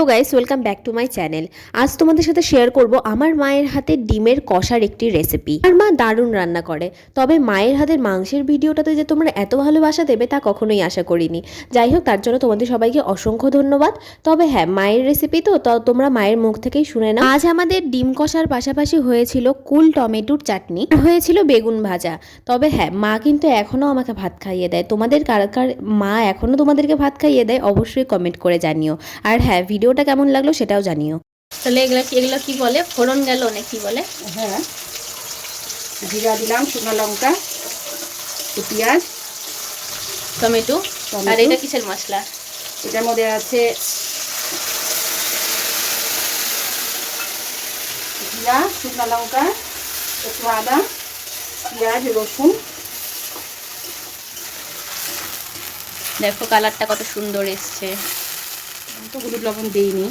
Hello guys, welcome back to my channel. আজ তোমাদের সাথে শেয়ার করব আমার মায়ের হাতে ডিমের কষার একটি রেসিপি। আর মা দারুণ রান্না করে, তবে মায়ের হাতের মাংসের ভিডিওটাতে যে তোমরা এত ভালোবাসা দেবে তা কখনোই আশা করিনি। যাই হোক, তার জন্য তোমাদের সবাইকে অসংখ্য ধন্যবাদ। তবে হ্যাঁ, মায়ের রেসিপি তো তোমরা মায়ের মুখ থেকেই শুনে নাও। আজ আমাদের ডিম কষার পাশাপাশি হয়েছিল কুল টমেটোর চাটনি, হয়েছিল বেগুন ভাজা। তবে হ্যাঁ, মা কিন্তু এখনও আমাকে ভাত খাইয়ে দেয়। তোমাদের কার কার মা এখনও তোমাদেরকে ভাত খাইয়ে দেয় অবশ্যই কমেন্ট করে জানিও। আর হ্যাঁ, ভিডিওটা কেমন লাগলো সেটাও জানিও। তাহলে এগুলো কি বলে, ফোড়ন গেল না কি বলে? হ্যাঁ, জিরা দিলাম, শুকনো লঙ্কা, পেঁয়াজ, টমেটো। আর এটা কিসের মশলা? এটার মধ্যে আছে জিরা, শুকনো লঙ্কা, একটু আদা, পেঁয়াজ, রসুন। দেখো কালারটা কত সুন্দর এসছে। তো হলুদ লবণ দিইনি।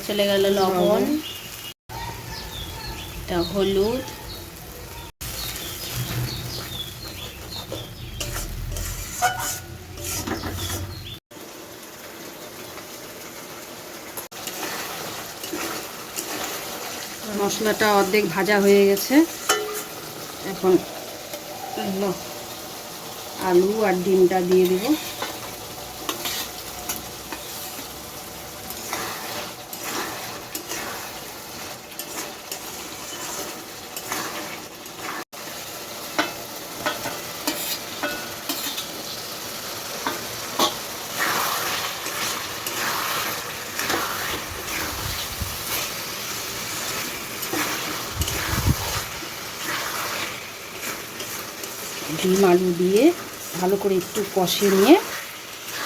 চলে গেল লবণ, এটা হলুদ, মশলাটা অর্ধেক ভাজা হয়ে গেছে। এখন আলু আর ডিমটা দিয়ে দিব। ডিম আলু দিয়ে ভালো করে একটু কষে নিয়ে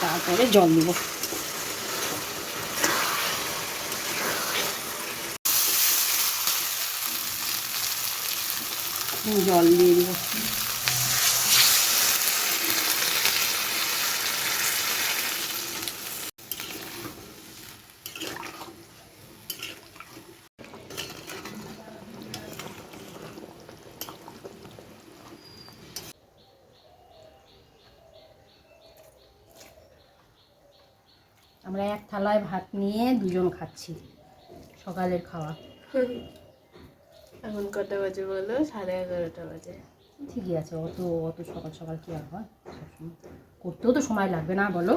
তারপরে জল দিব। জল দিয়ে দিব। আমরা এক থালায় ভাত নিয়ে দুজন খাচ্ছি, সকালের খাওয়া। এখন কটা বাজে বলো? 11:30 বাজে। ঠিকই আছে, অত অত সকাল সকাল কি আর হয়? সবসময় করতেও তো সময় লাগবে না বলো?